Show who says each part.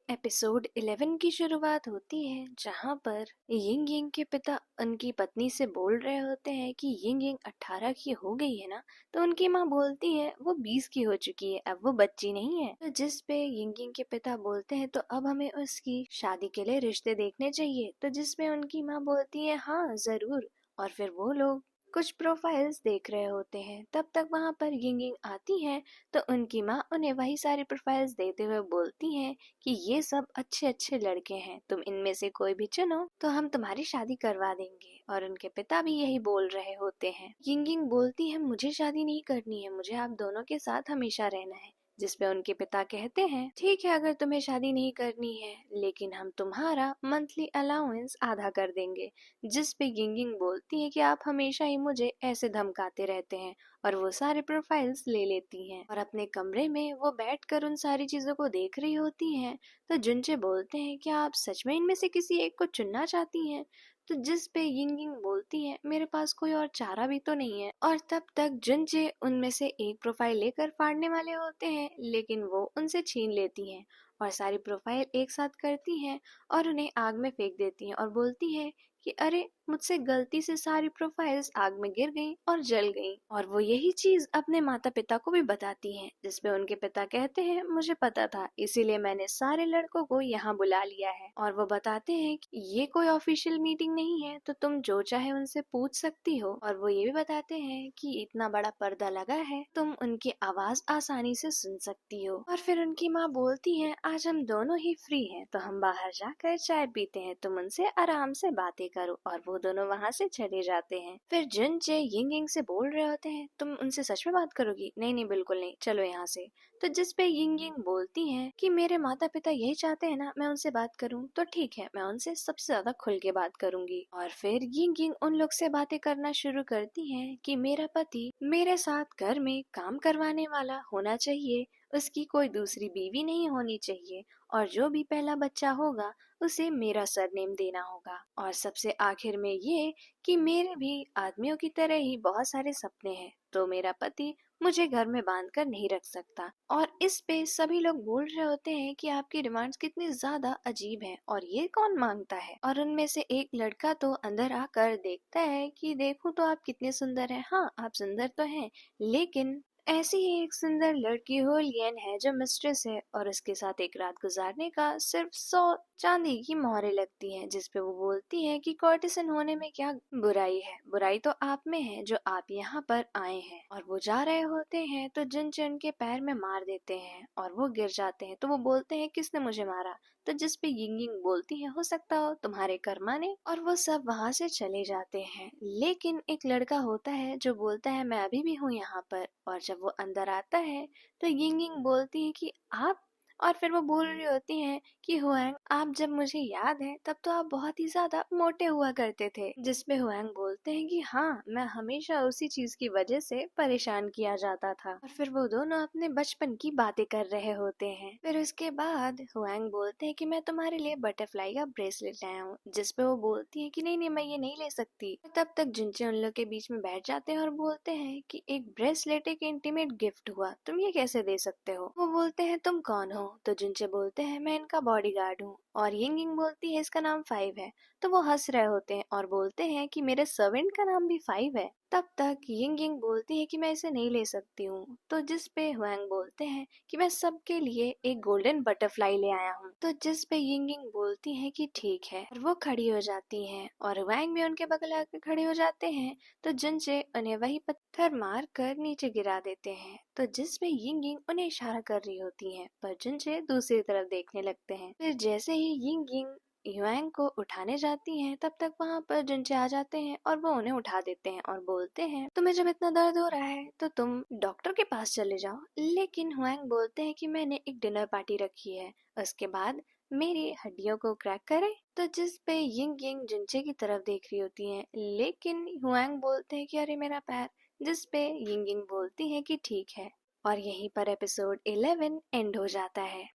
Speaker 1: Episode 11 की शुरुआत होती है जहां पर यिंग यिंग के पिता उनकी पत्नी से बोल रहे होते हैं कि यिंग यिंग 18 की हो गई है ना। तो उनकी माँ बोलती है वो 20 की हो चुकी है, अब वो बच्ची नहीं है। तो जिस पे यिंग यिंग के पिता बोलते हैं तो अब हमें उसकी शादी के लिए रिश्ते देखने चाहिए। तो जिसपे उनकी माँ बोलती है हाँ जरूर। और फिर वो लोग कुछ प्रोफाइल्स देख रहे होते हैं। तब तक वहां पर यिंग यिंग आती है तो उनकी माँ उन्हें वही सारी प्रोफाइल्स देते हुए बोलती हैं कि ये सब अच्छे अच्छे लड़के हैं, तुम इनमें से कोई भी चुनो तो हम तुम्हारी शादी करवा देंगे। और उनके पिता भी यही बोल रहे होते हैं। यिंग यिंग बोलती है मुझे शादी नहीं करनी है, मुझे आप दोनों के साथ हमेशा रहना है। जिसपे उनके पिता कहते हैं ठीक है अगर तुम्हें शादी नहीं करनी है, लेकिन हम तुम्हारा मंथली अलाउंस आधा कर देंगे। जिसपे यिंग यिंग बोलती है कि आप हमेशा ही मुझे ऐसे धमकाते रहते हैं। और वो सारे प्रोफाइल्स ले लेती हैं और अपने कमरे में वो बैठकर उन सारी चीजों को देख रही होती हैं। तो जुनचे बोलते हैं क्या आप सच में इनमें से किसी एक को चुनना चाहती हैं। तो जिस पे यिंग यिंग बोलती है मेरे पास कोई और चारा भी तो नहीं है। और तब तक जुनचे उनमें से एक प्रोफाइल लेकर फाड़ने वाले होते हैं, लेकिन वो उनसे छीन लेती हैं और सारी प्रोफाइल एक साथ करती हैं और उन्हें आग में फेंक देती हैं और बोलती है कि अरे मुझसे गलती से सारी प्रोफाइल्स आग में गिर गईं और जल गईं। और वो यही चीज अपने माता पिता को भी बताती हैं। जिसपे उनके पिता कहते हैं मुझे पता था, इसीलिए मैंने सारे लड़कों को यहाँ बुला लिया है। और वो बताते हैं कि ये कोई ऑफिशियल मीटिंग नहीं है तो तुम जो चाहे उनसे पूछ सकती हो। और वो ये भी बताते हैं कि इतना बड़ा पर्दा लगा है, तुम उनकी आवाज आसानी से सुन सकती हो। और फिर उनकी माँ बोलती है आज हम दोनों ही फ्री हैं तो हम बाहर जाकर चाय पीते हैं, तुम उनसे आराम से बातें करो। और वो दोनों वहाँ से चले जाते हैं। फिर जुनचे यिंग यिंग से बोल रहे होते हैं तुम उनसे सच में बात करोगी। नहीं नहीं बिल्कुल नहीं, चलो यहाँ से। तो जिस पे यिंग यिंग बोलती हैं कि मेरे माता पिता यही चाहते हैं ना मैं उनसे बात करूँ, तो ठीक है मैं उनसे सबसे ज्यादा खुल के बात करूंगी। और फिर यिंग यिंग उन लोग से बातें करना शुरू करती हैं कि मेरा पति मेरे साथ घर में काम करवाने वाला होना चाहिए, उसकी कोई दूसरी बीवी नहीं होनी चाहिए, और जो भी पहला बच्चा होगा उसे मेरा सरनेम देना होगा। और सबसे आखिर में ये कि मेरे भी आदमियों की तरह ही बहुत सारे सपने हैं, तो मेरा पति मुझे घर में बांध कर नहीं रख सकता। और इस पे सभी लोग बोल रहे होते हैं कि आपकी डिमांड्स कितनी ज्यादा अजीब हैं और ये कौन मांगता है। और उनमें से एक लड़का तो अंदर आकर देखता है कि देखूं तो आप कितने सुंदर हैं। हाँ आप सुंदर तो हैं, लेकिन ऐसी ही एक सुंदर लड़की होलियन है जो मिस्ट्रेस है और उसके साथ एक रात गुजारने का सिर्फ 100 चांदी की मोहरें लगती हैं। जिसपे वो बोलती है कि कॉर्टिसन होने में क्या बुराई है, बुराई तो आप में है जो आप यहाँ पर आए हैं। और वो जा रहे होते हैं तो जुन के पैर में मार देते हैं और वो गिर जाते हैं। तो वो बोलते हैं किसने मुझे मारा। तो जिसपे यिंग यिंग बोलती है हो सकता हो तुम्हारे कर्मा ने। और वो सब वहाँ से चले जाते हैं। लेकिन एक लड़का होता है जो बोलता है मैं अभी भी हूँ यहाँ पर। और जब वो अंदर आता है तो यिंग यिंग बोलती है कि आप। और फिर वो बोल रही होती हैं कि हुआंग आप जब मुझे याद है तब तो आप बहुत ही ज्यादा मोटे हुआ करते थे। जिसपे हुआंग बोलते हैं कि हाँ मैं हमेशा उसी चीज की वजह से परेशान किया जाता था। और फिर वो दोनों अपने बचपन की बातें कर रहे होते हैं। फिर उसके बाद हुआंग बोलते हैं कि मैं तुम्हारे लिए बटरफ्लाई का ब्रेसलेट लाया हूँ। जिसपे वो बोलती है कि नहीं नहीं मैं ये नहीं ले सकती। तब तक जिनचे उन लोग के बीच में बैठ जाते हैं और बोलते हैं कि एक ब्रेसलेट एक इंटीमेट गिफ्ट हुआ, तुम ये कैसे दे सकते हो। वो बोलते हैं तुम कौन हो। तो जिनचे बोलते हैं मैं इनका बॉडीगार्ड हूँ। और यिंग यिंग बोलती है इसका नाम 5 है। तो वो हंस रहे होते हैं और बोलते हैं कि मेरे सर्वेंट का नाम भी 5 है। तब तक यिंग यिंग बोलती है कि मैं इसे नहीं ले सकती हूँ। तो जिस पे हुआंग बोलते हैं कि मैं सबके लिए एक गोल्डन बटरफ्लाई ले आया हूँ। तो जिस पे यिंग यिंग बोलती है कि ठीक है, और वो खड़ी हो जाती हैं और हुआंग भी उनके बगल आकर खड़े हो जाते हैं। तो जिनचे उन्हें वही पत्थर मार कर नीचे गिरा देते हैं। तो जिसमें यिंग यिंग उन्हें इशारा कर रही होती हैं पर जिनचे दूसरी तरफ देखने लगते हैं। फिर जैसे ही यिंग यिंग युआंग को उठाने जाती हैं तब तक वहाँ पर जिनचे आ जाते हैं और वो उन्हें उठा देते हैं और बोलते हैं तुम्हें जब इतना दर्द हो रहा है तो तुम डॉक्टर के पास चले जाओ। लेकिन हुआंग बोलते हैं कि मैंने एक डिनर पार्टी रखी है, उसके बाद मेरी हड्डियों को क्रैक करे। तो जिस पे यिंग यिंग जिनचे की तरफ देख रही होती हैं, लेकिन हुआंग बोलते हैं कि अरे मेरा पैर। जिस पे यिंग यिंग बोलती है कि ठीक है। और यहीं पर एपिसोड 11 एंड हो जाता है।